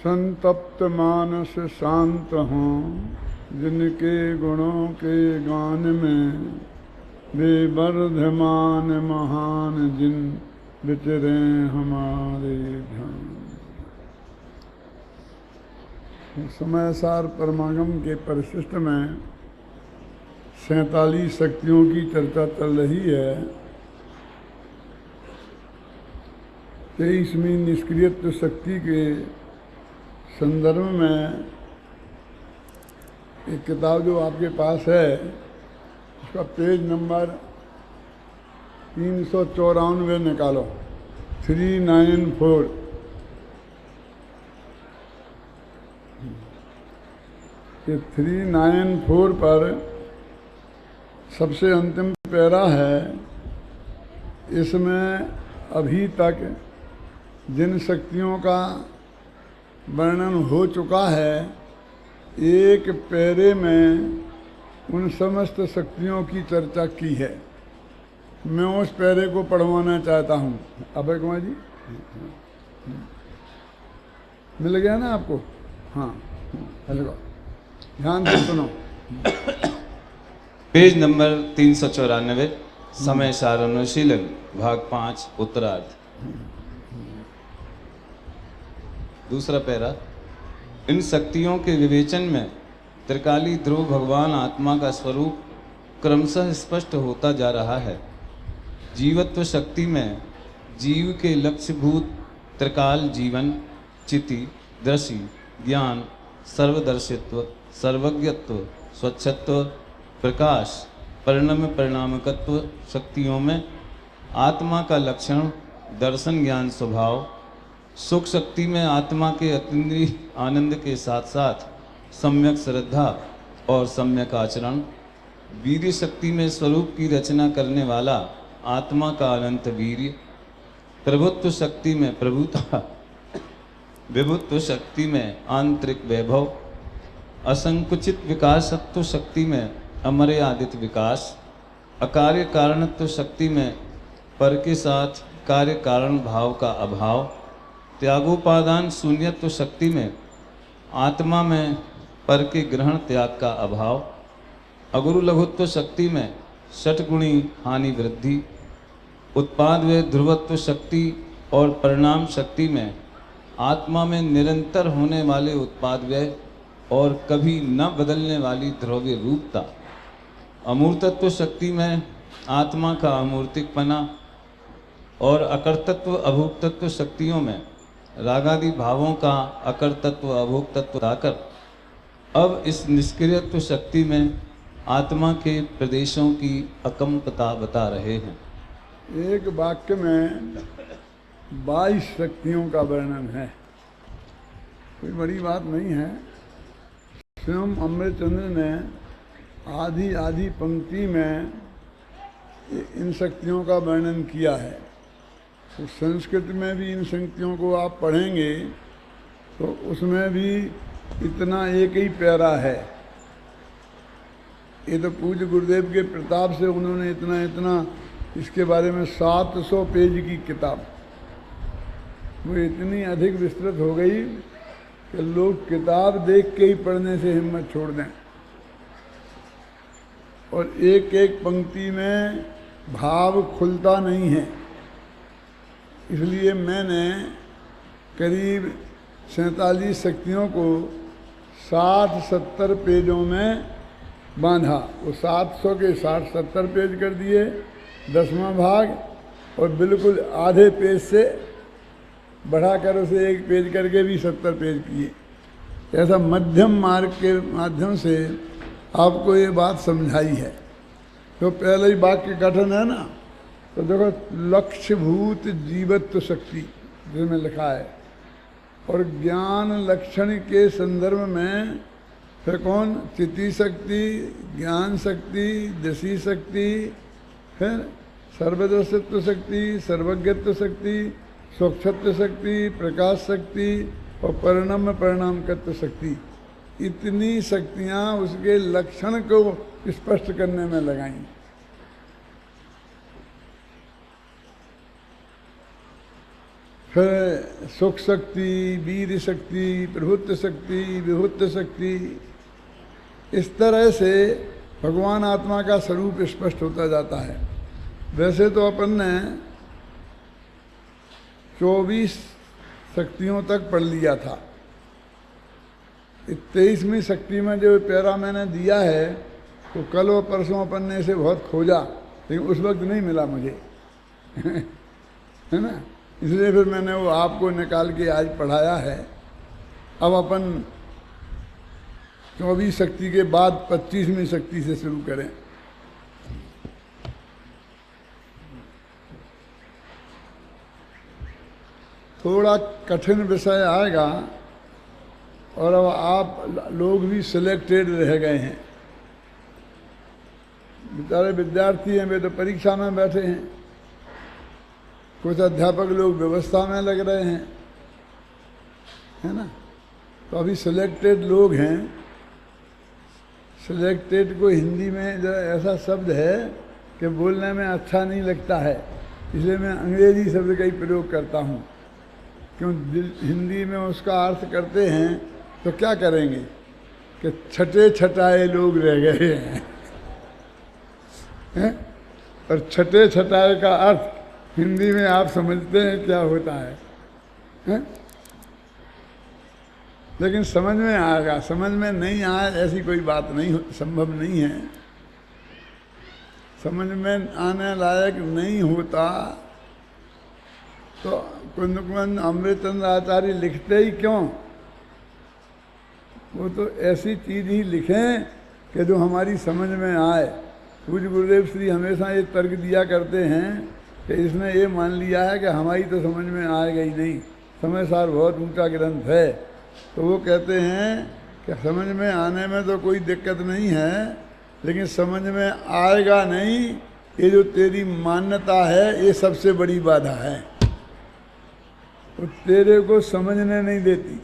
संतप्त मानस शांत हों, जिनके गुणों के गान में वे वर्धमान महान जिन विचरे हमारे ध्यान। समयसार परमागम के परिशिष्ट में 47 शक्तियों की चर्चा चल रही है। 23वीं निष्क्रियत्व शक्ति के संदर्भ में एक किताब जो आपके पास है उसका पेज नंबर 394 निकालो, 394। ये 394 पर सबसे अंतिम पैरा है। इसमें अभी तक जिन शक्तियों का वर्णन हो चुका है, एक पैरे में उन समस्त शक्तियों की चर्चा की है। मैं उस पैरे को पढ़वाना चाहता हूँ। अभय कुमार जी, मिल गया ना आपको? हाँ, हेलो, ध्यान से सुनो। पेज नंबर 394, समय सार अनुशीलन, भाग 5, उत्तरार्ध। दूसरा पैरा। इन शक्तियों के विवेचन में त्रिकाली ध्रुव भगवान आत्मा का स्वरूप क्रमशः स्पष्ट होता जा रहा है। जीवत्व शक्ति में जीव के लक्ष्यभूत त्रिकाल जीवन, चिति, दृष्टि, ज्ञान, सर्वदर्शित्व, सर्वज्ञत्व, स्वच्छत्व, प्रकाश, परिणम परिणामकत्व शक्तियों में आत्मा का लक्षण, दर्शन, ज्ञान, स्वभाव, सुख शक्ति में आत्मा के अतीन्द्रिय आनंद के साथ साथ सम्यक श्रद्धा और सम्यक आचरण, वीर्य शक्ति में स्वरूप की रचना करने वाला आत्मा का अनंत वीर्य, प्रभुत्व शक्ति में प्रभुता, विभुत्व शक्ति में आंतरिक वैभव, असंकुचित विकासत्व शक्ति में अमर्यादित विकास, अकार्य कारणत्व शक्ति में पर के साथ कार्य कारण भाव का अभाव, त्यागोपादान शून्यत्व शक्ति में आत्मा में पर के ग्रहण त्याग का अभाव, अगुरु लघुत्व शक्ति में षटगुणी हानि वृद्धि, उत्पाद व ध्रुवत्व शक्ति और परिणाम शक्ति में आत्मा में निरंतर होने वाले उत्पाद व्यय और कभी न बदलने वाली ध्रुवीय रूपता, अमूर्तत्व शक्ति में आत्मा का अमूर्तिकपना और अकर्तत्व अभोक्तत्व शक्तियों में रागादि भावों का अकर्तत्व अभोक्तत्व लाकर अब इस निष्क्रियत्व शक्ति में आत्मा के प्रदेशों की अकंपता बता रहे हैं। एक वाक्य में 22 शक्तियों का वर्णन है, कोई बड़ी बात नहीं है। स्वयं अमृतचंद्र ने आधी आधी पंक्ति में इन शक्तियों का वर्णन किया है। तो संस्कृत में भी इन शक्तियों को आप पढ़ेंगे तो उसमें भी इतना एक ही प्यारा है। ये तो पूज्य गुरुदेव के प्रताप से उन्होंने इतना इसके बारे में 700 पेज की किताब, वो इतनी अधिक विस्तृत हो गई कि लोग किताब देख के ही पढ़ने से हिम्मत छोड़ दें। और एक एक पंक्ति में भाव खुलता नहीं है, इसलिए मैंने करीब 47 शक्तियों को 60-70 पेजों में बांधा। वो 700 के 60-70 पेज कर दिए, 10वां भाग, और बिल्कुल आधे पेज से बढ़ाकर उसे एक पेज करके भी 70 पेज किए। ऐसा मध्यम मार्ग के माध्यम से आपको ये बात समझाई है। तो पहले ही वाक्य गठन है ना, तो देखो, लक्ष्यभूत जीवत्व शक्ति जिसमें लिखा है, और ज्ञान लक्षण के संदर्भ में फिर कौन? चिति शक्ति, ज्ञान शक्ति, दशी शक्ति, फिर सर्वदर्शित्व शक्ति, सर्वज्ञत्व शक्ति, स्वच्छत्व शक्ति, प्रकाश शक्ति और परिणम परिणामकत्व शक्ति। इतनी शक्तियाँ उसके लक्षण को स्पष्ट करने में लगाई। फिर सुख शक्ति, वीर शक्ति, प्रभुत्व शक्ति, विभुत्व शक्ति, इस तरह से भगवान आत्मा का स्वरूप स्पष्ट होता जाता है। वैसे तो अपन ने 24 शक्तियों तक पढ़ लिया था। 23वीं शक्ति में जो पैरा मैंने दिया है तो कल और परसों अपन ने इसे बहुत खोजा, लेकिन उस वक्त नहीं मिला मुझे है ना, इसलिए फिर मैंने वो आपको निकाल के आज पढ़ाया है। अब अपन 24 शक्ति के बाद 25वीं शक्ति से शुरू करें। थोड़ा कठिन विषय आएगा और अब आप लोग भी सिलेक्टेड रह गए हैं। बेचारे विद्यार्थी हैं, वे तो परीक्षा में बैठे हैं, कुछ अध्यापक लोग व्यवस्था में लग रहे हैं, है ना। तो अभी सिलेक्टेड लोग हैं। सिलेक्टेड को हिंदी में जरा ऐसा शब्द है कि बोलने में अच्छा नहीं लगता है, इसलिए मैं अंग्रेजी शब्द का ही प्रयोग करता हूँ। क्यों हिंदी में उसका अर्थ करते हैं तो क्या करेंगे कि छटे छटाए लोग रह गए हैं, हैं? और छटे छटाए का अर्थ हिंदी में आप समझते हैं क्या होता है? लेकिन समझ में आएगा। समझ में नहीं आए ऐसी कोई बात नहीं, संभव नहीं है। समझ में आने लायक नहीं होता तो कुंद कुंद अमृतचंद्र आचार्य लिखते ही क्यों? वो तो ऐसी चीज़ ही लिखें कि जो हमारी समझ में आए। पूज्य गुरुदेव श्री हमेशा ये तर्क दिया करते हैं कि इसने ये मान लिया है कि हमारी तो समझ में आएगा ही नहीं, समय सार बहुत ऊंचा ग्रंथ है। तो वो कहते हैं कि समझ में आने में तो कोई दिक्कत नहीं है, लेकिन समझ में आएगा नहीं, ये जो तेरी मान्यता है ये सबसे बड़ी बाधा है। वो तेरे को समझने नहीं देती,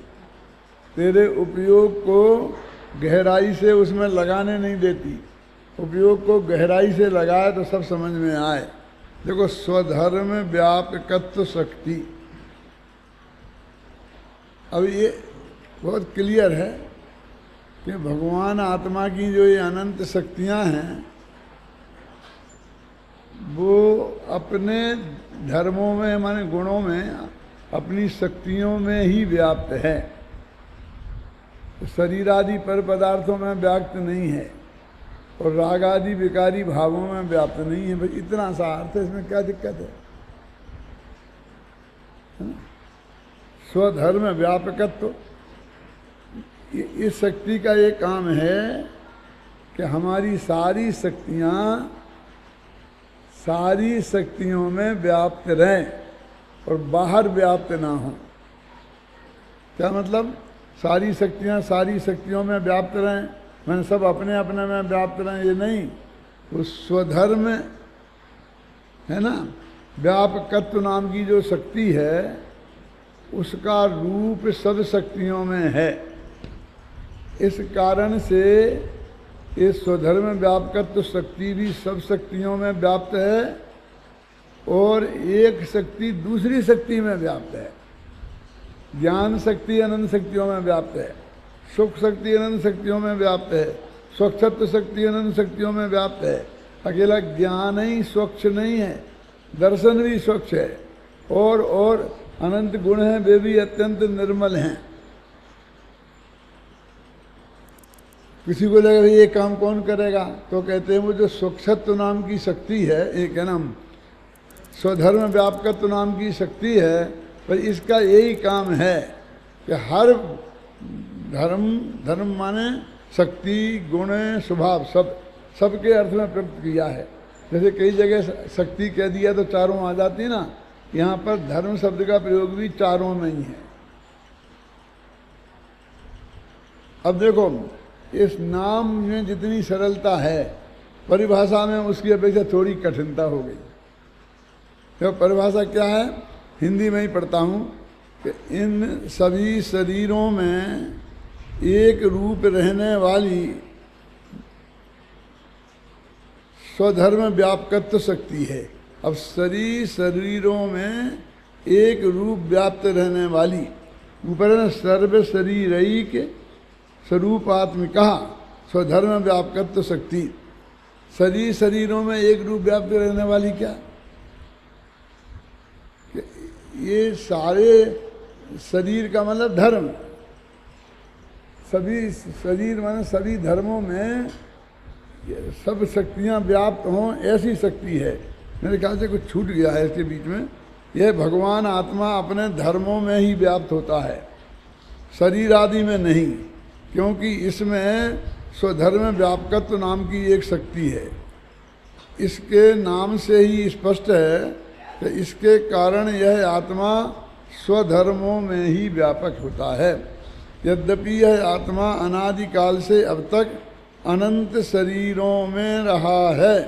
तेरे उपयोग को गहराई से उसमें लगाने नहीं देती। उपयोग को गहराई से लगाए तो सब समझ में आए। देखो, स्वधर्म व्यापकत्व शक्ति, अब ये बहुत क्लियर है कि भगवान आत्मा की जो ये अनंत शक्तियाँ हैं वो अपने धर्मों में, माने गुणों में, अपनी शक्तियों में ही व्याप्त है। शरीर आदि पर पदार्थों में व्याप्त नहीं है और राग आदि विकारी भावों में व्याप्त नहीं है। भाई इतना सा अर्थ है, इसमें क्या दिक्कत है? स्वधर्म व्यापकत्व, इस शक्ति का ये काम है कि हमारी सारी शक्तियों में व्याप्त रहें और बाहर व्याप्त ना हो। क्या मतलब? सारी शक्तियों में व्याप्त रहें, मैंने सब अपने अपने में व्याप्त रहें, ये नहीं। वो स्वधर्म है ना, व्यापकत्व नाम की जो शक्ति है उसका रूप सब शक्तियों में है। इस कारण से ये स्वधर्म व्यापकत्व शक्ति भी सब शक्तियों में व्याप्त है और एक शक्ति दूसरी शक्ति में व्याप्त है। ज्ञान शक्ति अनंत शक्तियों में व्याप्त है, सुख शक्ति अनंत शक्तियों में व्याप्त है, स्वच्छत्व शक्ति अनंत शक्तियों में व्याप्त है। अकेला ज्ञान ही स्वच्छ नहीं है, दर्शन भी स्वच्छ है और अनंत गुण हैं, वे भी अत्यंत निर्मल हैं। किसी को लगे ये काम कौन करेगा, तो कहते हैं वो जो स्वच्छत्व नाम की शक्ति है, एक है ना स्वधर्म व्यापकत्व नाम की शक्ति है, पर इसका यही काम है कि हर धर्म माने शक्ति, गुण, स्वभाव सबके अर्थ में प्रयुक्त किया है। जैसे कई जगह शक्ति कह दिया तो चारों आ जाती है ना, यहाँ पर धर्म शब्द का प्रयोग भी चारों में ही है। अब देखो, इस नाम में जितनी सरलता है, परिभाषा में उसकी अपेक्षा थोड़ी कठिनता हो गई। तो परिभाषा क्या है, हिंदी में ही पढ़ता हूँ कि इन सभी शरीरों में एक रूप रहने वाली स्वधर्म व्यापकत्व शक्ति है। अब शरीरों में एक रूप व्याप्त रहने वाली, ऊपर है ना, सर्व शरीरैक स्वरूपात्मिका स्वधर्म व्यापकत्व शक्ति। शरीरों में एक रूप व्याप्त रहने वाली क्या? ये सारे शरीर का मतलब धर्म, सभी शरीर माने सभी धर्मों में सब शक्तियां व्याप्त हों, ऐसी शक्ति है। मेरे ख्याल से कुछ छूट गया है इसके बीच में। यह भगवान आत्मा अपने धर्मों में ही व्याप्त होता है, शरीर आदि में नहीं, क्योंकि इसमें स्वधर्म व्यापकत्व नाम की एक शक्ति है। इसके नाम से ही स्पष्ट है कि इसके कारण यह आत्मा स्वधर्मों में ही व्यापक होता है। यद्यपि यह आत्मा अनादिकाल से अब तक अनंत शरीरों में रहा है,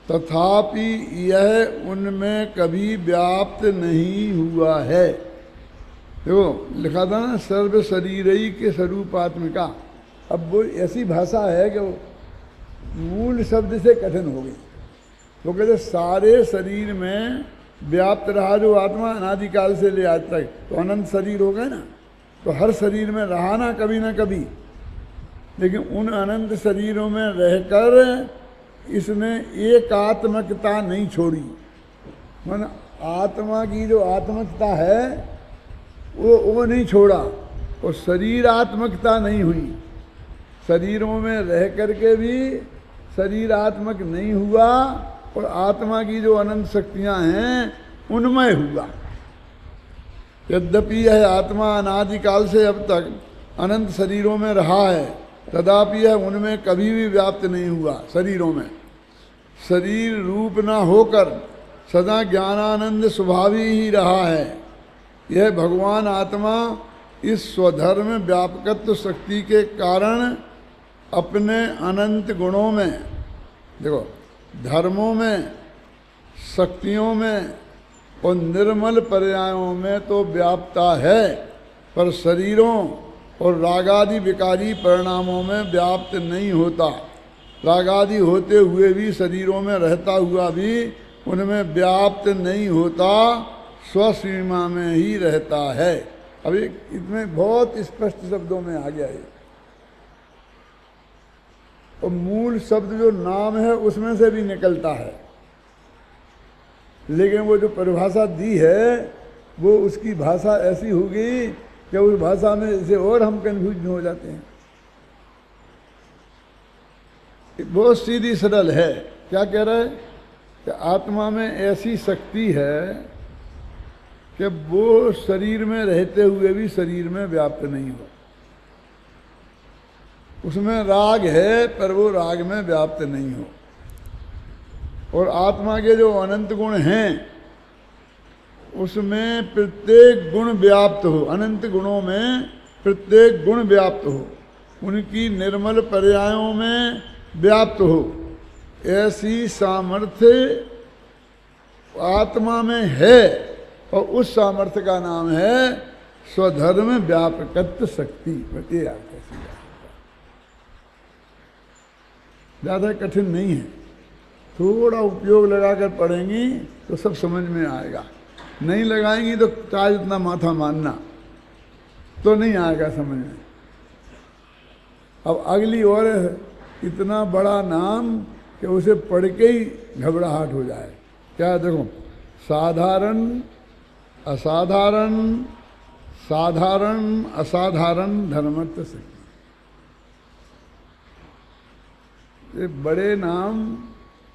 तथापि यह उनमें कभी व्याप्त नहीं हुआ है। देखो लिखा था ना, सर्व शरीरई के स्वरूपात्मिका। अब वो ऐसी भाषा है कि वो मूल शब्द से कठिन हो गई। वो कहते सारे शरीर में व्याप्त रहा जो आत्मा अनादिकाल से ले आज तक, तो अनंत शरीर हो गए ना, तो हर शरीर में रहा ना कभी, लेकिन उन अनंत शरीरों में रहकर इसने एकात्मकता नहीं छोड़ी। माना आत्मा की जो आत्मकता है वो नहीं छोड़ा, और शरीरात्मकता नहीं हुई। शरीरों में रह करके भी शरीरात्मक नहीं हुआ, और आत्मा की जो अनंत शक्तियां हैं उनमें हुआ। यद्यपि यह आत्मा अनादिकाल से अब तक अनंत शरीरों में रहा है, तथापि यह उनमें कभी भी व्याप्त नहीं हुआ। शरीरों में शरीर रूप न होकर सदा ज्ञानानंद स्वभावी ही रहा है। यह भगवान आत्मा इस स्वधर्म व्यापकत्व शक्ति के कारण अपने अनंत गुणों में, देखो धर्मों में, शक्तियों में और निर्मल पर्यायों में तो व्याप्ता है, पर शरीरों और रागादि विकारी परिणामों में व्याप्त नहीं होता। रागादि होते हुए भी शरीरों में रहता हुआ भी उनमें व्याप्त नहीं होता, स्वसीमा में ही रहता है। अभी इसमें बहुत स्पष्ट शब्दों में आ गया है। और मूल शब्द जो नाम है उसमें से भी निकलता है, लेकिन वो जो परिभाषा दी है वो उसकी भाषा ऐसी होगी कि उस भाषा में इसे और हम कन्फ्यूज हो जाते हैं। बहुत सीधी सरल है। क्या कह रहा है कि आत्मा में ऐसी शक्ति है कि वो शरीर में रहते हुए भी शरीर में व्याप्त नहीं हो। उसमें राग है पर वो राग में व्याप्त नहीं हो। और आत्मा के जो अनंत गुण हैं उसमें प्रत्येक गुण व्याप्त हो, अनंत गुणों में प्रत्येक गुण व्याप्त हो, उनकी निर्मल पर्यायों में व्याप्त हो, ऐसी सामर्थ्य आत्मा में है। और उस सामर्थ्य का नाम है स्वधर्म व्यापकत्व शक्ति। ज़्यादा कठिन नहीं है, थोड़ा उपयोग लगाकर पढ़ेंगी तो सब समझ में आएगा। नहीं लगाएंगी तो चाहे इतना माथा मारना तो नहीं आएगा समझ में। अब अगली और इतना बड़ा नाम कि उसे पढ़ के ही घबराहट हो जाए। क्या देखो, साधारण असाधारण, साधारण असाधारण धर्मत्व शक्ति। ये बड़े नाम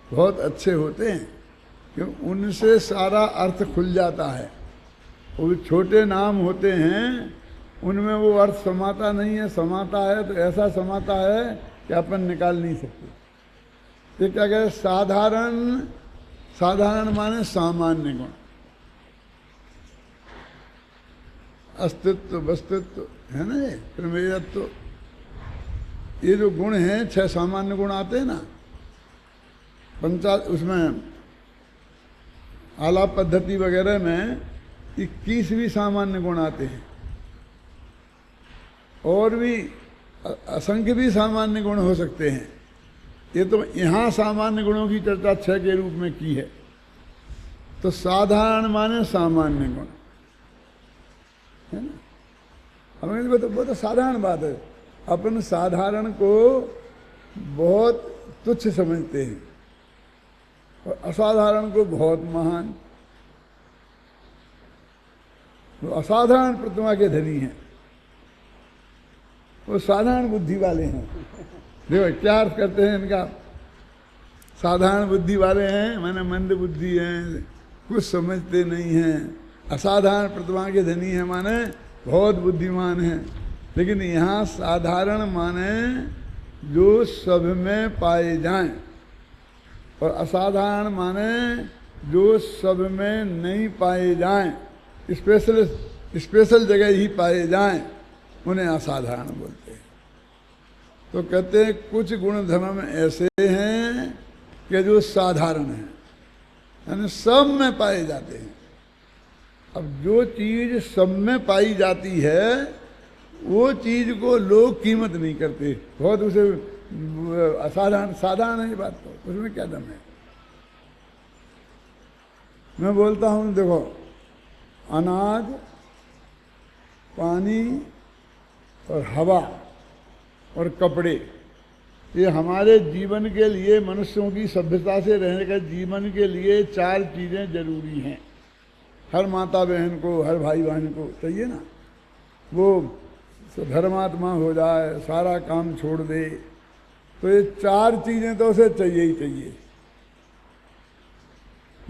बहुत अच्छे होते हैं क्योंकि उनसे सारा अर्थ खुल जाता है। वो छोटे नाम होते हैं उनमें वो अर्थ समाता नहीं है, समाता है तो ऐसा समाता है कि अपन निकाल नहीं सकते। ये क्या कहते हैं, साधारण। साधारण माने सामान्य गुण, अस्तित्व वस्तुत्व है ना, ये प्रमेयत्व, ये जो गुण हैं 6 सामान्य गुण आते हैं ना उसमें आलाप पद्धति वगैरह में 21 भी सामान्य गुण आते हैं, और भी असंख्य भी सामान्य गुण हो सकते हैं। ये तो यहाँ सामान्य गुणों की चर्चा 6 के रूप में की है। तो साधारण माने सामान्य गुण, है ना। हमें वो तो साधारण बात है। अपन साधारण को बहुत तुच्छ समझते हैं और असाधारण को बहुत महान। वो असाधारण प्रतिमा के धनी हैं, वो साधारण बुद्धि वाले हैं। देखो क्या अर्थ करते हैं इनका। साधारण बुद्धि वाले हैं माने मंद बुद्धि हैं, कुछ समझते नहीं हैं। असाधारण प्रतिमा के धनी हैं माने बहुत बुद्धिमान हैं। लेकिन यहाँ साधारण माने जो सब में पाए जाएं, और असाधारण माने जो सब में नहीं पाए जाएं, स्पेशल जगह ही पाए जाएं, उन्हें असाधारण बोलते हैं। तो कहते हैं कुछ गुण धर्म ऐसे हैं कि जो साधारण हैं, यानी सब में पाए जाते हैं। अब जो चीज सब में पाई जाती है वो चीज को लोग कीमत नहीं करते, बहुत उसे असाधारण साधारण है बात, तो उसमें क्या दम है। मैं बोलता हूँ देखो, अनाज, पानी और हवा और कपड़े, ये हमारे जीवन के लिए, मनुष्यों की सभ्यता से रहने के जीवन के लिए 4 चीज़ें जरूरी हैं। हर माता बहन को, हर भाई बहन को चाहिए ना। वो धर्मात्मा हो जाए, सारा काम छोड़ दे, तो ये 4 चीज़ें तो उसे चाहिए ही चाहिए।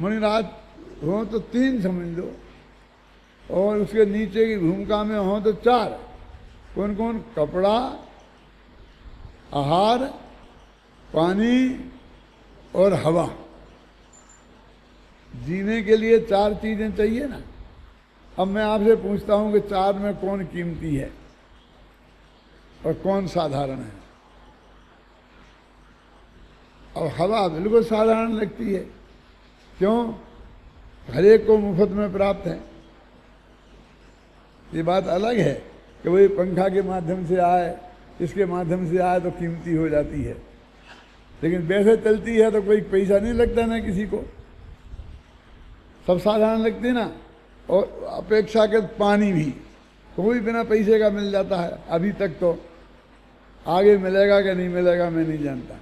मणिराज हो तो 3 समझ लो, और उसके नीचे की भूमिका में हो तो 4। कौन कौन? कपड़ा, आहार, पानी और हवा। जीने के लिए 4 चीजें चाहिए ना। अब मैं आपसे पूछता हूं कि 4 में कौन कीमती है और कौन साधारण है? और हवा बिल्कुल साधारण लगती है। क्यों? हर एक को मुफ्त में प्राप्त है। ये बात अलग है कि वही पंखा के माध्यम से आए, इसके माध्यम से आए तो कीमती हो जाती है, लेकिन वैसे चलती है तो कोई पैसा नहीं लगता ना किसी को, सब साधारण लगती ना। और अपेक्षाकृत पानी भी तो भी बिना पैसे का मिल जाता है अभी तक। तो आगे मिलेगा कि नहीं मिलेगा मैं नहीं जानता।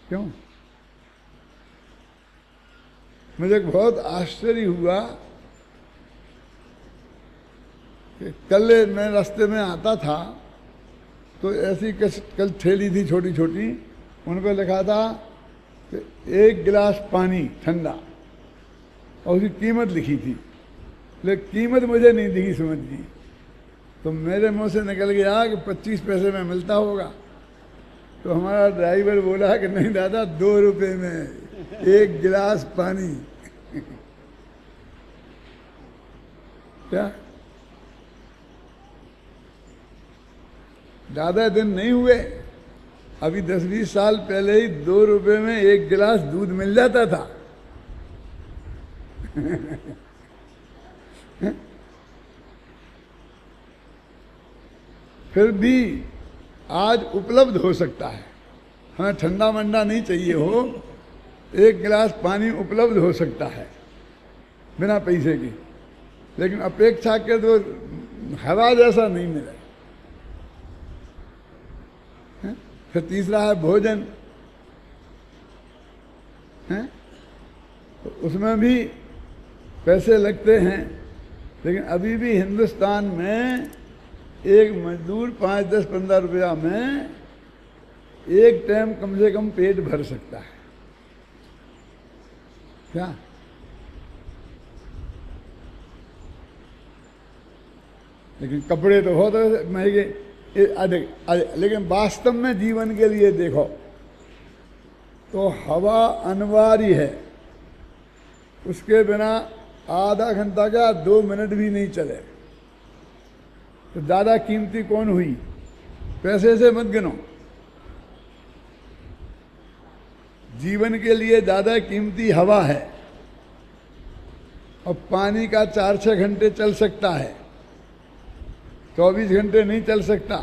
क्यों? मुझे बहुत आश्चर्य हुआ कि कल मैं रास्ते में आता था तो ऐसी कल ठेली थी छोटी छोटी, उनको लिखा था कि 1 गिलास पानी ठंडा, और उसकी कीमत लिखी थी, लेकिन कीमत मुझे नहीं दिखी समझ ली। तो मेरे मुंह से निकल गया कि 25 पैसे में मिलता होगा। तो हमारा ड्राइवर बोला कि नहीं दादा, 2 रुपये में 1 गिलास पानी। क्या ज़्यादा दिन नहीं हुए, अभी 10-20 साल पहले ही 2 रुपये में 1 गिलास दूध मिल जाता था। फिर भी आज उपलब्ध हो सकता है। हमें ठंडा मंडा नहीं चाहिए हो, 1 गिलास पानी उपलब्ध हो सकता है बिना पैसे के, लेकिन अपेक्षा के तो हवा जैसा नहीं मिले। फिर तीसरा है भोजन, है तो उसमें भी पैसे लगते हैं, लेकिन अभी भी हिंदुस्तान में एक मजदूर 5, 10, 15 रुपया में एक टाइम कम से कम पेट भर सकता है। क्या? लेकिन कपड़े तो बहुत महंगे, लेकिन वास्तव में जीवन के लिए देखो तो हवा अनिवार्य है। उसके बिना आधा घंटा का 2 मिनट भी नहीं चले। तो ज़्यादा कीमती कौन हुई? पैसे से मत गिनो। जीवन के लिए ज़्यादा कीमती हवा है, और पानी का 4-6 घंटे चल सकता है, 24 घंटे नहीं चल सकता।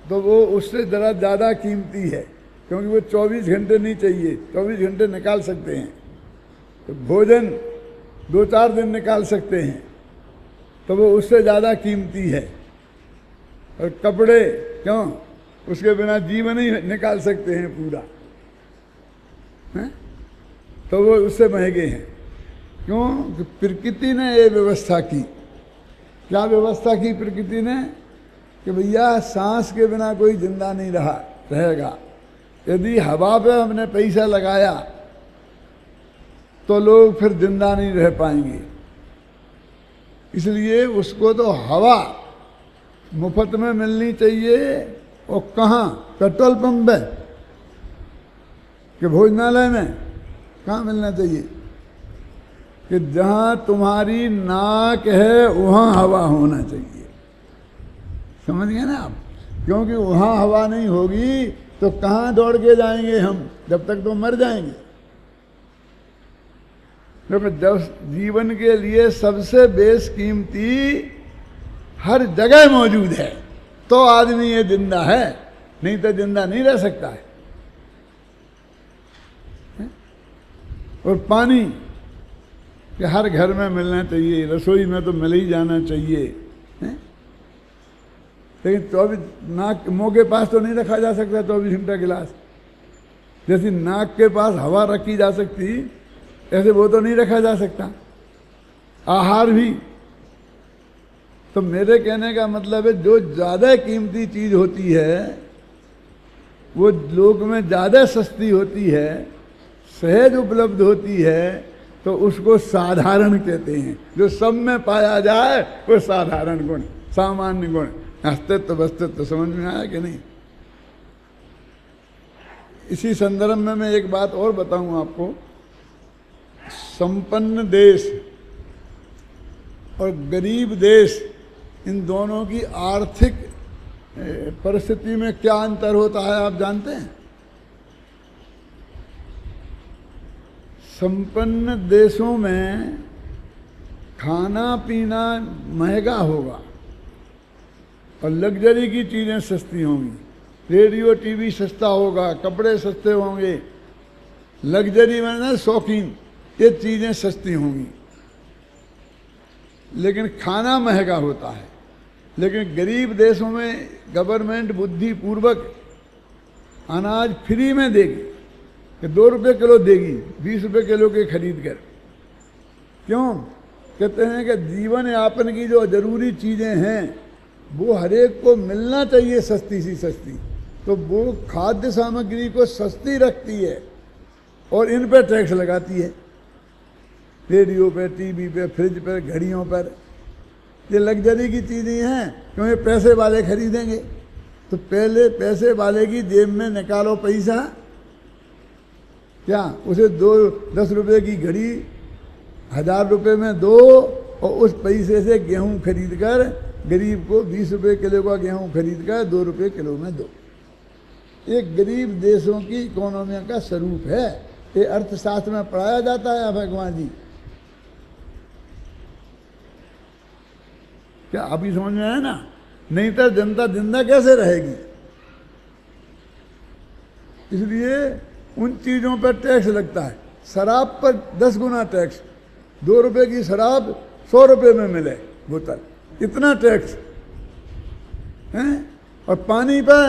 तो वो उससे ज़रा ज़्यादा कीमती है। क्योंकि वो 24 घंटे नहीं चाहिए, 24 घंटे निकाल सकते हैं। तो भोजन 2-4 दिन निकाल सकते हैं, तो वो उससे ज़्यादा कीमती है। और कपड़े क्यों, उसके बिना जीवन ही निकाल सकते हैं पूरा, हैं? तो वो उससे महंगे हैं। क्यों कि प्रकृति ने ये व्यवस्था की। क्या व्यवस्था की प्रकृति ने? कि भैया सांस के बिना कोई जिंदा नहीं रहेगा। यदि हवा पे हमने पैसा लगाया तो लोग फिर जिंदा नहीं रह पाएंगे। इसलिए उसको तो हवा मुफ्त में मिलनी चाहिए। और कहाँ? पेट्रोल पंप पे कि भोजनालय में? कहाँ मिलना चाहिए? कि जहाँ तुम्हारी नाक है वहाँ हवा होना चाहिए। समझ गए ना आप? क्योंकि वहाँ हवा नहीं होगी तो कहाँ दौड़ के जाएंगे हम, जब तक तो मर जाएंगे। क्योंकि जब जीवन के लिए सबसे बेशकीमती हर जगह मौजूद है तो आदमी ये जिंदा है, नहीं तो जिंदा नहीं रह सकता है। और पानी कि हर घर में मिलना चाहिए, रसोई में तो मिल ही जाना चाहिए, है? लेकिन 24 नाक मुँह के पास तो नहीं रखा जा सकता 24 घंटा गिलास। जैसे नाक के पास हवा रखी जा सकती, ऐसे वो तो नहीं रखा जा सकता। आहार भी। तो मेरे कहने का मतलब है, जो ज़्यादा कीमती चीज़ होती है वो लोक में ज़्यादा सस्ती होती है, सहज उपलब्ध होती है, तो उसको साधारण कहते हैं। जो सब में पाया जाए वो साधारण गुण, सामान्य गुण, अस्तित्व वस्तित्व। समझ में आया कि नहीं? इसी संदर्भ में मैं एक बात और बताऊं आपको। संपन्न देश और गरीब देश, इन दोनों की आर्थिक परिस्थिति में क्या अंतर होता है आप जानते हैं? संपन्न देशों में खाना पीना महंगा होगा और लग्जरी की चीज़ें सस्ती होंगी। रेडियो टीवी सस्ता होगा, कपड़े सस्ते होंगे, लग्जरी में ना शौकीन, ये चीज़ें सस्ती होंगी। लेकिन खाना महंगा होता है। लेकिन गरीब देशों में गवर्नमेंट बुद्धिपूर्वक अनाज फ्री में देगी, कि 2 रुपये किलो देगी, 20 रुपये किलो के खरीद कर। क्यों? कहते हैं कि जीवन यापन की जो जरूरी चीज़ें हैं वो हर एक को मिलना चाहिए सस्ती सी सस्ती। तो वो खाद्य सामग्री को सस्ती रखती है और इन पर टैक्स लगाती है। रेडियो पे, टीवी पे, फ्रिज पे, घड़ियों पर। ये लग्जरी की चीज़ें हैं क्योंकि पैसे वाले खरीदेंगे। तो पहले पैसे वाले की जेब में निकालो पैसा, क्या उसे 10 रुपये की घड़ी 1000 रुपये में दो और उस पैसे से गेहूं खरीद कर गरीब को 20 रुपये किलो का गेहूं खरीद कर 2 रुपये किलो में दो। एक गरीब देशों की इकोनॉमी का स्वरूप है। ये अर्थशास्त्र में पढ़ाया जाता है भगवान जी। क्या अभी समझ में आया ना? नहीं तो जनता जिंदा कैसे रहेगी? इसलिए उन चीज़ों पर टैक्स लगता है। शराब पर 10 गुना टैक्स। 2 रुपये की शराब 100 रुपये में मिले बोतल, इतना टैक्स है। और पानी पर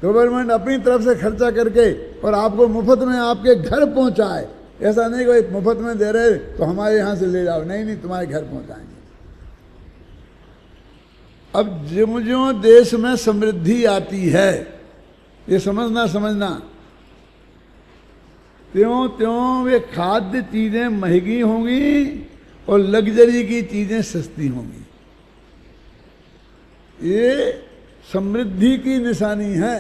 गवर्नमेंट अपनी तरफ से खर्चा करके और आपको मुफ्त में आपके घर पहुंचाए। ऐसा नहीं कि मुफ्त में दे रहे तो हमारे यहाँ से ले जाओ, नहीं, तुम्हारे घर पहुंचाएंगे। अब ज्यों-ज्यों देश में समृद्धि आती है, ये समझना, त्यों वे खाद्य चीज़ें महंगी होंगी और लग्जरी की चीज़ें सस्ती होंगी। ये समृद्धि की निशानी है।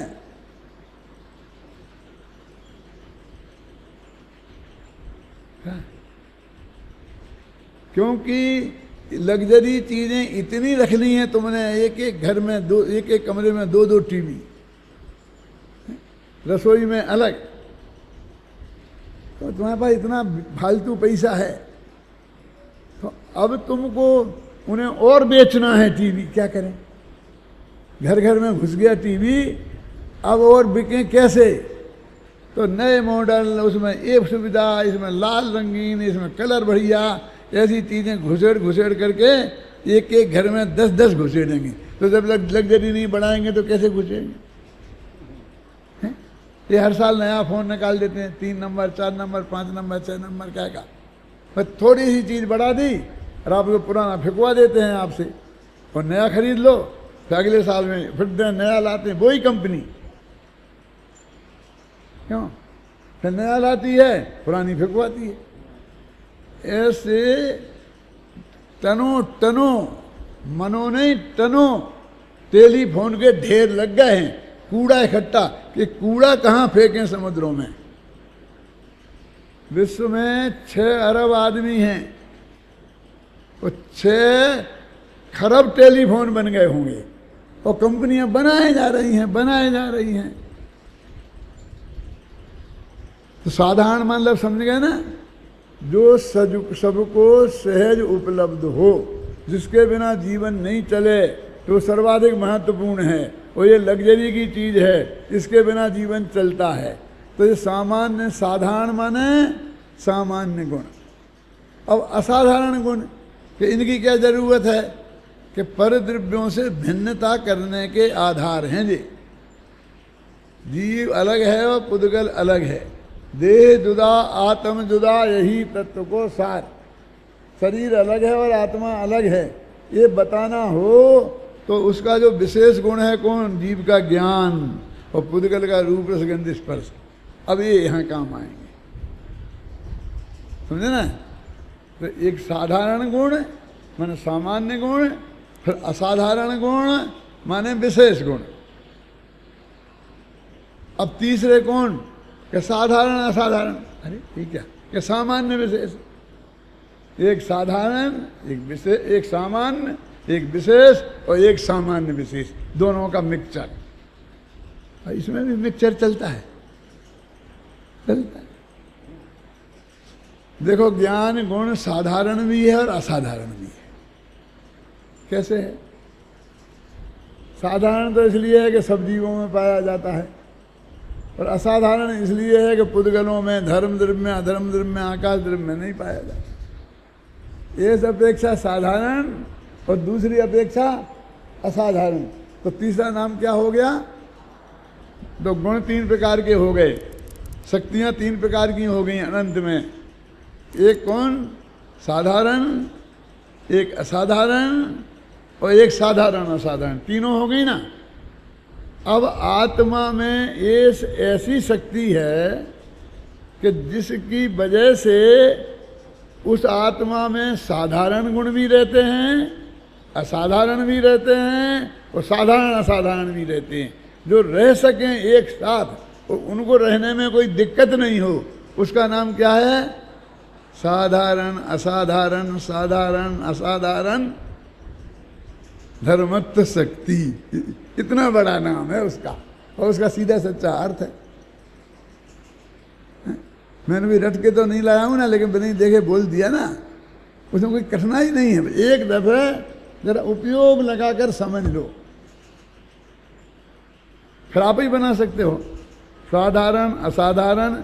क्योंकि लग्जरी चीज़ें इतनी रखनी है तुमने, एक घर में एक कमरे में 2 टीवी, रसोई में अलग, तो तुम्हारे पास इतना फालतू पैसा है। तो अब तुमको उन्हें और बेचना है टीवी, क्या करें? घर घर में घुस गया टीवी, अब और बिके कैसे? तो नए मॉडल, उसमें ये सुविधा, इसमें लाल रंगीन, इसमें कलर बढ़िया, ऐसी चीज़ें घुसेड़ करके एक एक घर में 10-10 घुसेड़ेंगे। तो जब लग्जरी नहीं बढ़ाएंगे तो कैसे घुसेड़ेंगे? ये हर साल नया फ़ोन निकाल देते हैं, 3 नंबर, 4 नंबर, 5 नंबर, 6 नंबर, क्या का। बस थोड़ी सी चीज़ बढ़ा दी और आपको पुराना फेंकवा देते हैं आपसे, और नया खरीद लो, फिर अगले साल में फिर नया लाते हैं, वही कंपनी। क्यों? फिर नया लाती है, पुरानी फेंकवाती है। ऐसे टनों मनो नहीं टनों टेलीफोन के ढेर लग गए हैं, कूड़ा इकट्ठा, कि कूड़ा कहाँ फेंकें समुद्रों में। विश्व में 6 अरब आदमी हैं, वो 6 खरब टेलीफोन बन गए होंगे, और कंपनियां बनाए जा रही हैं। तो साधारण मतलब समझ गए ना, जो सबको सहज उपलब्ध हो, जिसके बिना जीवन नहीं चले, तो सर्वाधिक महत्वपूर्ण है। और ये लग्जरी की चीज़ है, इसके बिना जीवन चलता है। तो ये सामान्य, साधारण माने सामान्य गुण। अब असाधारण गुण, कि इनकी क्या जरूरत है? कि परद्रव्यों से भिन्नता करने के आधार हैं ये। जीव अलग है और पुद्गल अलग है, देह जुदा आत्म जुदा, यही तत्व को सार। शरीर अलग है और आत्मा अलग है, ये बताना हो तो उसका जो विशेष गुण है कौन? जीव का ज्ञान, और पुद्गल का रूप रसगंध स्पर्श। अब ये यहाँ काम आएंगे, समझे ना? तो एक साधारण गुण माने सामान्य गुण, फिर असाधारण गुण माने विशेष गुण। अब तीसरे कौन? कि साधारण असाधारण। अरे ठीक है, कि सामान्य विशेष। एक साधारण, एक विशेष, एक सामान्य, एक विशेष, और एक सामान्य विशेष, दोनों का मिक्सचर। और इसमें भी मिक्सचर चलता है। देखो, ज्ञान गुण साधारण भी है और असाधारण भी है। कैसे है? साधारण तो इसलिए है कि सब जीवों में पाया जाता है, और असाधारण इसलिए है कि पुद्गलों में, धर्म द्रव्य में, अधर्म द्रव्य में, आकाश द्रव्य में नहीं पाया जाता। एक अपेक्षा साधारण और दूसरी अपेक्षा असाधारण। तो तीसरा नाम क्या हो गया? तो गुण 3 प्रकार के हो गए, शक्तियाँ 3 प्रकार की हो गई अनंत में। एक कौन? साधारण, एक असाधारण, और एक साधारण असाधारण। तीनों हो गई ना। अब आत्मा में ऐसी शक्ति है कि जिसकी वजह से उस आत्मा में साधारण गुण भी रहते हैं, असाधारण भी रहते हैं, और साधारण असाधारण भी रहते हैं। जो रह सकें एक साथ, और उनको रहने में कोई दिक्कत नहीं हो, उसका नाम क्या है? साधारण असाधारण, साधारण असाधारण धर्मत्व शक्ति। इतना बड़ा नाम है उसका, और उसका सीधा सच्चा अर्थ है। मैंने भी रट के तो नहीं लाया हूं ना, लेकिन नहीं देखे बोल दिया ना, उसमें कोई कठिनाई नहीं है। एक दफे जरा उपयोग लगाकर समझ लो, फिर आप ही बना सकते हो। साधारण असाधारण।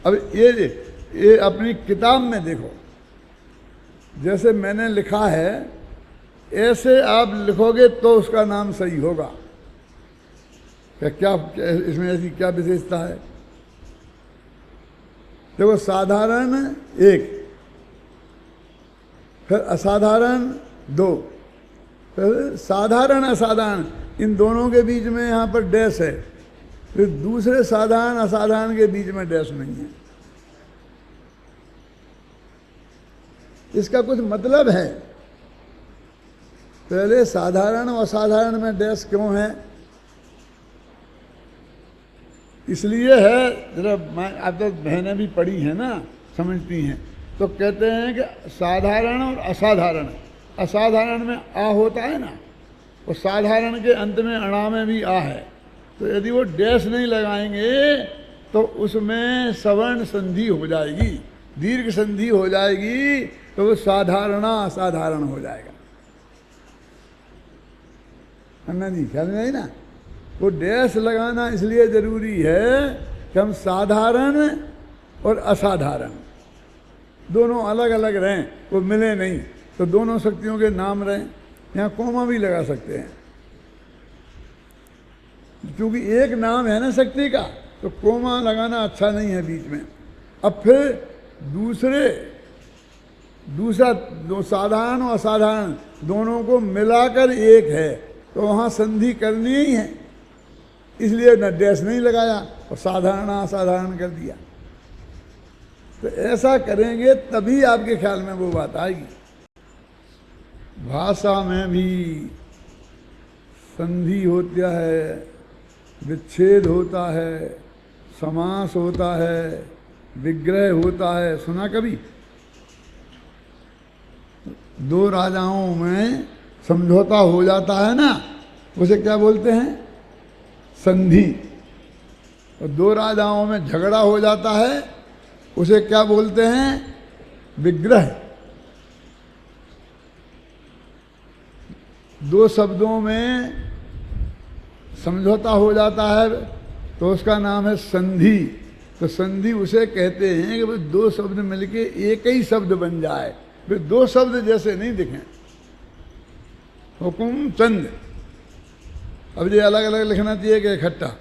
अब ये अपनी किताब में देखो, जैसे मैंने लिखा है ऐसे आप लिखोगे तो उसका नाम सही होगा। क्या इसमें ऐसी क्या विशेषता है? देखो, साधारण 1, फिर असाधारण 2, फिर साधारण असाधारण, इन दोनों के बीच में यहाँ पर डैश है, फिर दूसरे साधारण असाधारण के बीच में डैश नहीं है। इसका कुछ मतलब है। पहले साधारण और असाधारण में डैश क्यों है? इसलिए है, जरा आप तो बहनें भी पढ़ी हैं ना, समझती हैं, तो कहते हैं कि साधारण और असाधारण। असाधारण में आ होता है ना, वो साधारण के अंत में अणा में भी आ है। तो यदि वो डैश नहीं लगाएंगे तो उसमें सवर्ण संधि हो जाएगी, दीर्घ संधि हो जाएगी, तो वो साधारणा असाधारण हो जाएगा। अन्ना जी ख्याल में आई ना? वो डैश लगाना इसलिए जरूरी है कि हम साधारण और असाधारण दोनों अलग अलग रहें, वो मिले नहीं, तो दोनों शक्तियों के नाम रहें। यहाँ कोमा भी लगा सकते हैं, क्योंकि एक नाम है ना शक्ति का, तो कोमा लगाना अच्छा नहीं है बीच में। अब फिर दूसरा दो साधारण और असाधारण दोनों को मिलाकर एक है, तो वहाँ संधि करनी ही है, इसलिए न डैश नहीं लगाया और साधारण असाधारण कर दिया। तो ऐसा करेंगे तभी आपके ख्याल में वो बात आएगी। भाषा में भी संधि होता है, विच्छेद होता है, समास होता है, विग्रह होता है। सुना कभी? दो राजाओं में समझौता हो जाता है ना, उसे क्या बोलते हैं? संधि। और दो राजाओं में झगड़ा हो जाता है, उसे क्या बोलते हैं? विग्रह। दो शब्दों में समझौता हो जाता है तो उसका नाम है संधि। तो संधि उसे कहते हैं कि भाई दो शब्द मिलके एक ही शब्द बन जाए, फिर दो शब्द जैसे नहीं दिखें। हुकुम चंद, अब ये अलग अलग लिखना चाहिए कि इकट्ठा?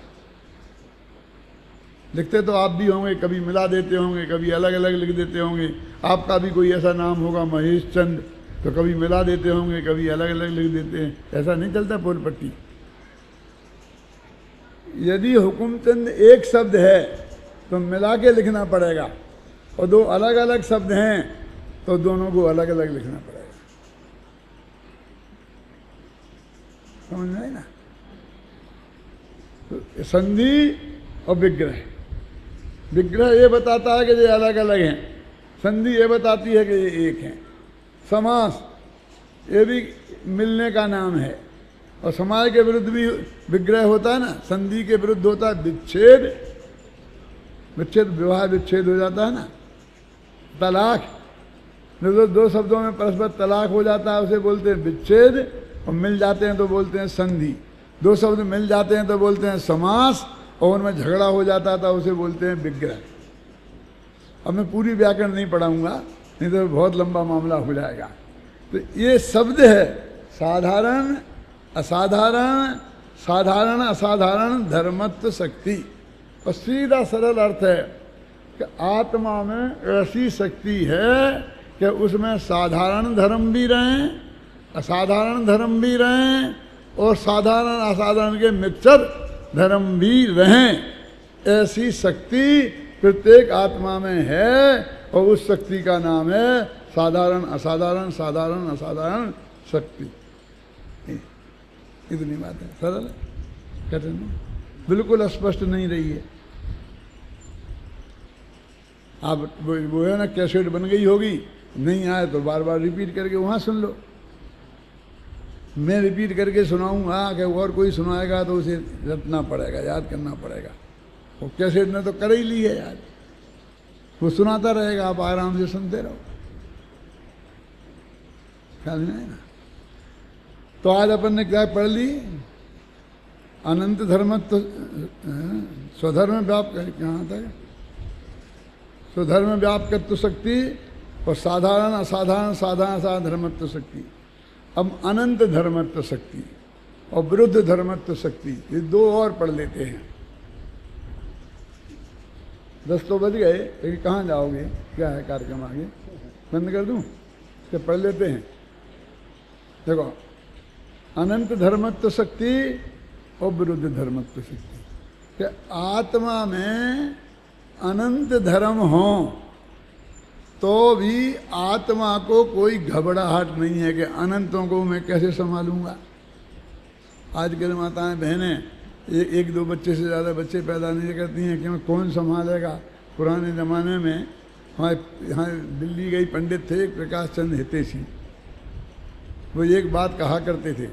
लिखते तो आप भी होंगे, कभी मिला देते होंगे, कभी अलग अलग लिख देते होंगे। आपका भी कोई ऐसा नाम होगा महेश चंद, तो कभी मिला देते होंगे, कभी अलग अलग लिख देते हैं। ऐसा नहीं चलता पोल पट्टी। यदि हुकुमचंद एक शब्द है तो मिला के लिखना पड़ेगा, और दो अलग अलग शब्द हैं तो दोनों को अलग अलग लिखना पड़ेगा। समझ में आई ना? तो संधि और विग्रह, विग्रह ये बताता है कि ये अलग अलग हैं, संधि ये बताती है कि ये एक हैं। समास ये भी मिलने का नाम है, और समाज के विरुद्ध भी विग्रह होता है ना, संधि के विरुद्ध होता है विच्छेद। विच्छेद विवाह विच्छेद हो जाता है ना। तलाक, दो शब्दों में परस्पर तलाक हो जाता है उसे बोलते हैं विच्छेद, और मिल जाते हैं तो बोलते हैं संधि। दो शब्द मिल जाते हैं तो बोलते हैं समास, और उनमें झगड़ा हो जाता था उसे बोलते हैं विग्रह। अब मैं पूरी व्याकरण नहीं पढ़ाऊंगा, नहीं तो बहुत लंबा मामला हो जाएगा। तो ये शब्द है साधारण असाधारण, साधारण असाधारण, धर्मत्व शक्ति। और सीधा सरल अर्थ है कि आत्मा में ऐसी शक्ति है कि उसमें साधारण धर्म भी रहें, असाधारण धर्म भी रहें, और साधारण असाधारण के मिक्सर धर्म भी रहें। ऐसी शक्ति प्रत्येक आत्मा में है, और उस शक्ति का नाम है साधारण असाधारण, साधारण असाधारण शक्ति। इतनी बात है, सरल है, कठिन नहीं, बिल्कुल स्पष्ट नहीं रही है। आप वो है ना, कैसेट बन गई होगी, नहीं आए तो बार बार रिपीट करके वहाँ सुन लो। मैं रिपीट करके सुनाऊंगा कि और कोई सुनाएगा तो उसे रटना पड़ेगा, याद करना पड़ेगा। वो कैसेट ने तो कर ही ली है याद, वो सुनाता रहेगा, आप आराम से सुनते रहो। ख्याल में है ना? तो आज अपन ने क्या पढ़ ली? अनंत धर्मत्व, स्वधर्म व्याप्त, कहाँ था? स्वधर्म व्यापकत्व शक्ति, और साधारण असाधारण, साधारण असाधारण धर्मत्व शक्ति। अब अनंत धर्मत्व शक्ति और विरुद्ध धर्मत्व शक्ति, ये दो और पढ़ लेते हैं। 10 तो बज गए, लेकिन कहाँ जाओगे? क्या है कार्यक्रम आगे? बंद कर दूं? तो पढ़ लेते हैं। देखो, अनंत धर्मत्व शक्ति और विरुद्ध धर्मत्व शक्ति। कि आत्मा में अनंत धर्म हो तो भी आत्मा को कोई घबराहट नहीं है कि अनंतों को मैं कैसे संभालूंगा। आजकल माताएं बहनें एक दो बच्चे से ज़्यादा बच्चे पैदा नहीं करती हैं कि कौन संभालेगा। पुराने ज़माने में यहाँ दिल्ली गई पंडित थे प्रकाश चंद हितेशी, वो एक बात कहा करते थे।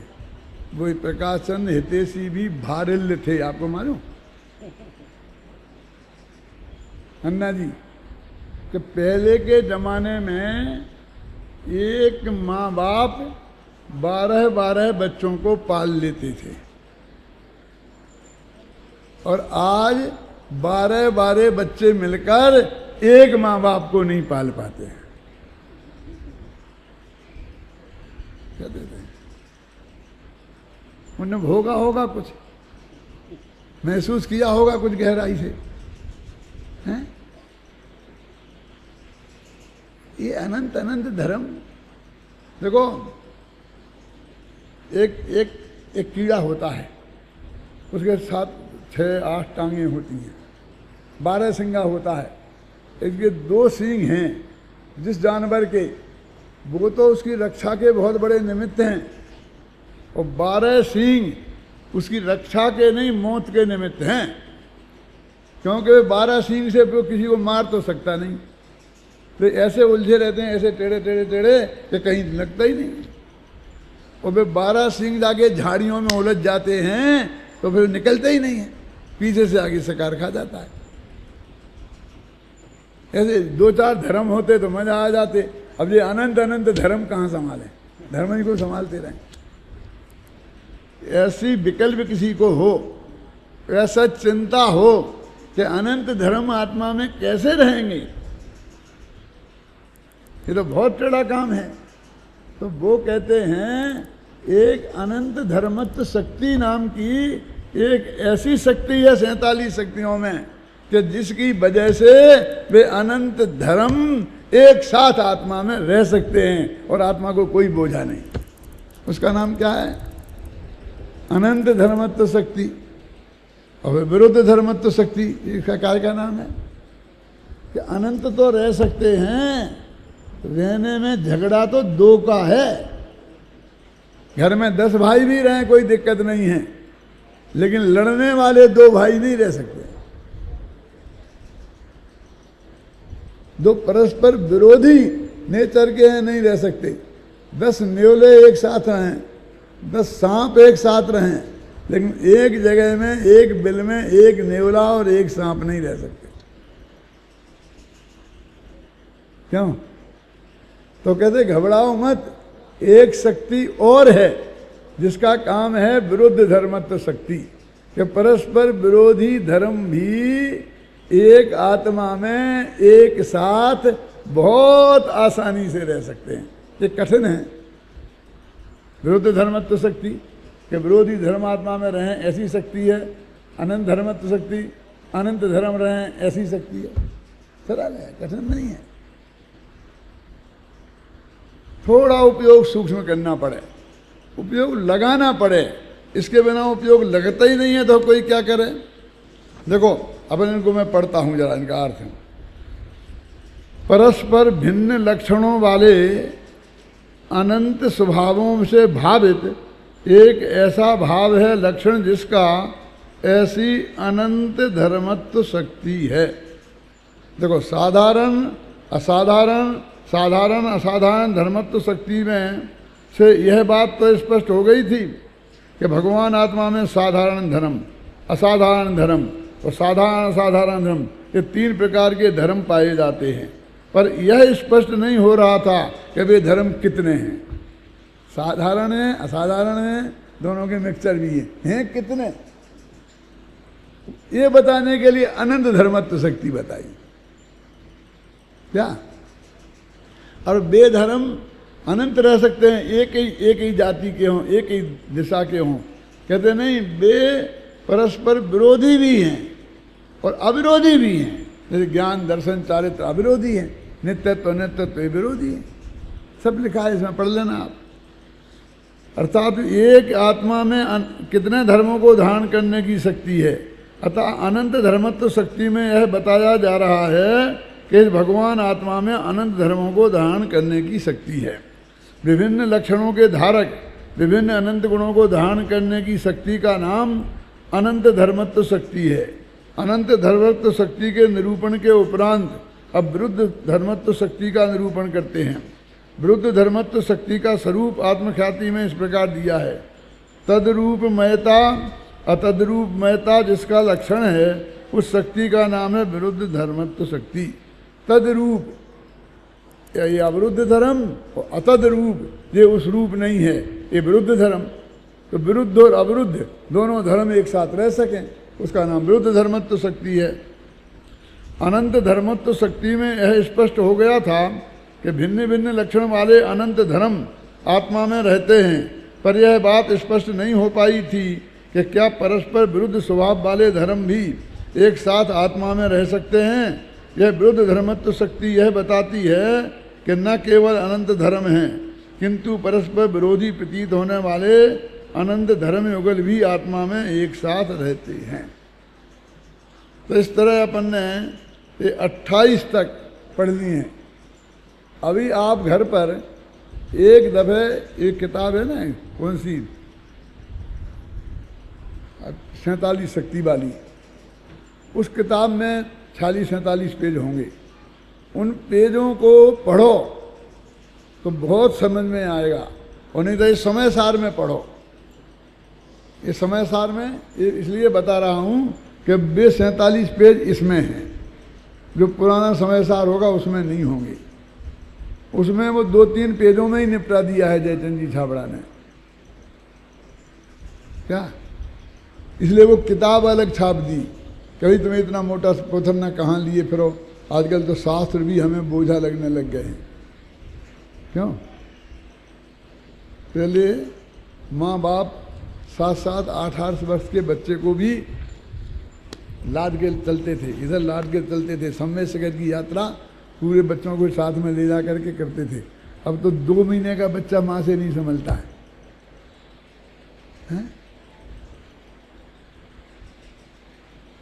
वो प्रकाश चंद हितेशी भी भारिल्य थे, आपको मालूम? अन्ना जी कि पहले के ज़माने में एक माँ बाप 12-12 बच्चों को पाल लेते थे, और आज 12 बच्चे मिलकर एक माँ बाप को नहीं पाल पाते हैं। क्या देते हैं? उन्होंने भोगा होगा, कुछ महसूस किया होगा कुछ गहराई से, हैं? ये अनंत अनंत धर्म। देखो, एक कीड़ा होता है, उसके साथ 6-8 टांगें होती हैं, 12 सिंगा होता है। इसके 2 सींग हैं जिस जानवर के, वो तो उसकी रक्षा के बहुत बड़े निमित्त हैं, और 12 सींग उसकी रक्षा के नहीं, मौत के निमित्त हैं। क्योंकि वे 12 सींग से वो किसी को मार तो सकता नहीं, तो ऐसे उलझे रहते हैं, ऐसे टेढ़े टेढ़े टेढ़े कि कहीं लगता ही नहीं। और वे 12 सींग जाके झाड़ियों में उलझ जाते हैं तो फिर निकलते ही नहीं है, पीछे से आगे शिकार खा जाता है। ऐसे 2-4 धर्म होते तो मजा आ जाते। अब ये अनंत अनंत धर्म कहाँ संभाले? धर्म ही को संभालते रहें। ऐसी विकल्प किसी को हो, ऐसा चिंता हो कि अनंत धर्म आत्मा में कैसे रहेंगे, ये तो बहुत टेढ़ा काम है। तो वो कहते हैं एक अनंत धर्मत्व शक्ति नाम की एक ऐसी शक्ति है 47 शक्तियों में कि जिसकी वजह से वे अनंत धर्म एक साथ आत्मा में रह सकते हैं और आत्मा को कोई बोझा नहीं। उसका नाम क्या है? अनंत धर्मत्व शक्ति। और विरुद्ध धर्मत्व शक्ति, इसका कार्य का नाम है कि अनंत तो रह सकते हैं, रहने में झगड़ा तो 2 का है। घर में 10 भाई भी रहें कोई दिक्कत नहीं है, लेकिन लड़ने वाले 2 भाई नहीं रह सकते। 2 परस्पर विरोधी नेचर के हैं, नहीं रह सकते। 10 न्योले एक साथ रहें, 10 सांप एक साथ रहें, लेकिन एक जगह में, एक बिल में एक न्योला और एक सांप नहीं रह सकते। क्यों? तो कहते घबराओ मत, एक शक्ति और है जिसका काम है विरुद्ध धर्मत्व शक्ति, कि परस्पर विरोधी धर्म भी एक आत्मा में एक साथ बहुत आसानी से रह सकते हैं। ये कठिन है। विरुद्ध धर्मत्व शक्ति कि विरोधी धर्म आत्मा में रहें, ऐसी शक्ति है। अनंत धर्मत्व शक्ति, अनंत धर्म रहें, ऐसी शक्ति है। सरल है, कठिन नहीं है। थोड़ा उपयोग सूक्ष्म करना पड़े, उपयोग लगाना पड़े। इसके बिना उपयोग लगता ही नहीं है तो कोई क्या करे? देखो, अब इनको मैं पढ़ता हूं जरा, इनका अर्थ है। परस्पर भिन्न लक्षणों वाले अनंत स्वभावों से भावित एक ऐसा भाव है लक्षण जिसका ऐसी अनंत धर्मत्व शक्ति है। देखो, साधारण असाधारण, साधारण असाधारण धर्मत्व शक्ति में से यह बात तो स्पष्ट हो गई थी कि भगवान आत्मा में साधारण धर्म, असाधारण धर्म और साधारण असाधारण धर्म, ये 3 प्रकार के धर्म पाए जाते हैं। पर यह स्पष्ट नहीं हो रहा था कि वे धर्म कितने हैं। साधारण है, असाधारण है, दोनों के मिक्सचर भी हैं कितने, ये बताने के लिए अनंत धर्मत्व शक्ति बताई। क्या? और वे धर्म अनंत रह सकते हैं, एक ही जाति के हों, एक ही दिशा के हों। कहते नहीं, वे परस्पर विरोधी भी हैं और अविरोधी भी हैं। जैसे ज्ञान, दर्शन, चारित्र अविरोधी हैं, नित्यत्व अनित्यत्व विरोधी हैं। सब लिखा है, इसमें पढ़ लेना आप। अर्थात एक आत्मा में कितने धर्मों को धारण करने की शक्ति है। अतः अनंत धर्मत्व शक्ति में यह बताया जा रहा है कि भगवान आत्मा में अनंत धर्मों को धारण करने की शक्ति है। विभिन्न लक्षणों के धारक, विभिन्न अनंत गुणों को धारण करने की शक्ति का नाम अनंत धर्मत्व शक्ति है। अनंत धर्मत्व शक्ति के निरूपण के उपरांत अब विरुद्ध धर्मत्व शक्ति का निरूपण करते हैं। विरुद्ध धर्मत्व शक्ति का स्वरूप आत्मख्याति में इस प्रकार दिया है। तद्रूपमयता अतद्रूपमयता जिसका लक्षण है, उस शक्ति का नाम है विरुद्ध धर्मत्व शक्ति। तद्रूप ये अविरुद्ध धर्म और अतद्रूप ये उस रूप नहीं है, ये विरुद्ध धर्म। तो विरुद्ध और अविरुद्ध दोनों धर्म एक साथ रह सकें, उसका नाम विरुद्ध धर्मत्व शक्ति है। अनंत धर्मत्व शक्ति में यह स्पष्ट हो गया था कि भिन्न भिन्न लक्षण वाले अनंत धर्म आत्मा में रहते हैं, पर यह बात स्पष्ट नहीं हो पाई थी कि क्या परस्पर विरुद्ध स्वभाव वाले धर्म भी एक साथ आत्मा में रह सकते हैं। यह विरुद्ध धर्मत्व शक्ति यह बताती है कि न केवल अनंत धर्म हैं, किंतु परस्पर विरोधी प्रतीत होने वाले अनंत धर्म युगल भी आत्मा में एक साथ रहते हैं। तो इस तरह अपन ने ये 28 तक पढ़ ली हैं। अभी आप घर पर एक दफ़े एक किताब है ना, कौन सी, 47 शक्ति वाली, उस किताब में 46-47 पेज होंगे। उन पेजों को पढ़ो तो बहुत समझ में आएगा, और नहीं तो इस समय सार में पढ़ो। इस समय सार में इसलिए बता रहा हूँ कि वे 47 पेज इसमें हैं, जो पुराना समय सार होगा उसमें नहीं होंगे। उसमें वो 2-3 पेजों में ही निपटा दिया है जयचंद जी छाबड़ा ने, क्या, इसलिए वो किताब अलग छाप दी। कभी तुम्हें इतना मोटा पोथर ना कहाँ लिए फिरो। आजकल तो शास्त्र भी हमें बोझा लगने लग गए हैं। क्यों? पहले माँ बाप 7-7, 8-8 वर्ष के बच्चे को भी लाद के चलते थे, इधर लाद के चलते थे। सम्मेद सागर की यात्रा पूरे बच्चों को साथ में ले जा करके करते थे। अब तो 2 महीने का बच्चा माँ से नहीं संभलता है, हैं?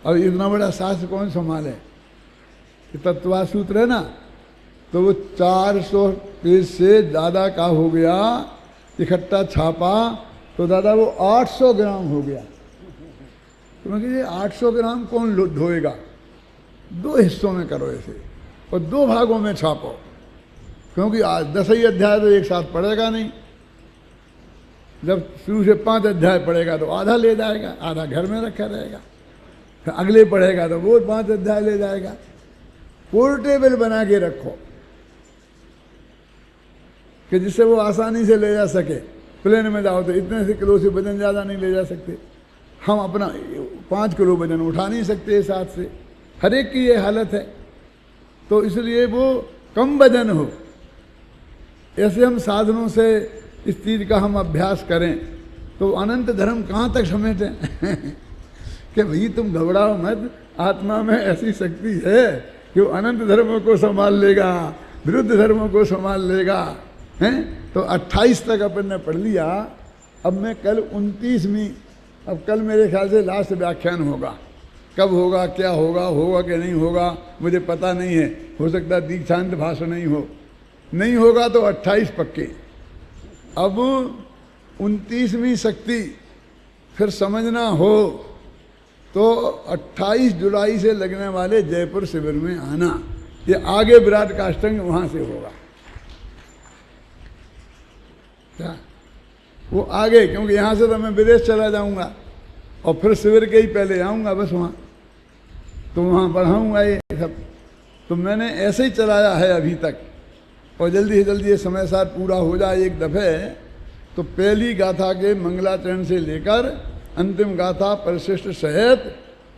अब इतना बड़ा शास्त्र कौन संभाले? तत्वा सूत्र है ना, तो वो 400 पेज से ज़्यादा का हो गया, इकट्ठा छापा तो दादा वो 800 ग्राम हो गया। तो मैं कहिए 800 ग्राम कौन ढोएगा? 2 हिस्सों में करो ऐसे, और 2 भागों में छापो, क्योंकि 10 ही अध्याय तो एक साथ पढ़ेगा नहीं। जब शुरू से 5 अध्याय पढ़ेगा तो आधा ले जाएगा, आधा घर में रखा रहेगा, फिर अगले पढ़ेगा तो वो 5 अध्याय ले जाएगा। पोर्टेबल बना के रखो कि जिससे वो आसानी से ले जा सके। प्लेन में जाओ तो इतने से किलो से वजन ज़्यादा नहीं ले जा सकते। हम अपना 5 किलो वजन उठा नहीं सकते इस हाथ से, हर एक की ये हालत है। तो इसलिए वो कम वजन हो, ऐसे हम साधनों से इस चीज़ का हम अभ्यास करें तो अनंत धर्म कहाँ तक समेटें कि भाई तुम घबराओ मत, आत्मा में ऐसी शक्ति है कि वो अनंत धर्मों को संभाल लेगा, विरुद्ध धर्मों को संभाल लेगा, हैं? तो 28 तक अपन ने पढ़ लिया। अब मैं कल 29वीं, अब कल मेरे ख्याल से लास्ट व्याख्यान होगा। कब होगा, क्या होगा, होगा कि नहीं होगा मुझे पता नहीं है। हो सकता है दीक्षांत भाषण नहीं होगा तो 28 पक्के। अब 29वीं शक्ति फिर समझना हो तो 28 जुलाई से लगने वाले जयपुर शिविर में आना। ये आगे विराट काष्टंग वहाँ से होगा, क्या वो आगे, क्योंकि यहाँ से तो मैं विदेश चला जाऊँगा और फिर शिविर के ही पहले आऊँगा बस वहाँ, तो वहाँ पढ़ाऊँगा ये सब। तो मैंने ऐसे ही चलाया है अभी तक, और जल्दी से जल्दी ये समय सार पूरा हो जाए एक दफ़े तो पहली गाथा के मंगलाचरण से लेकर अंतिम गाथा परिशिष्ट सहित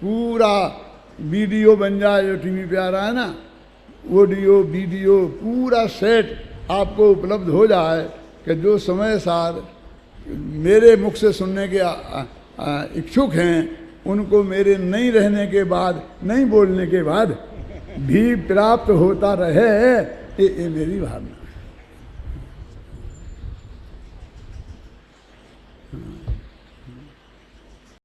पूरा वीडियो बन जाए, जो टीवी पे आ रहा है ना, ऑडियो वीडियो पूरा सेट आपको उपलब्ध हो जाए कि जो समय सार मेरे मुख से सुनने के इच्छुक हैं उनको मेरे नहीं रहने के बाद, नहीं बोलने के बाद भी प्राप्त होता रहे, ये मेरी भावना।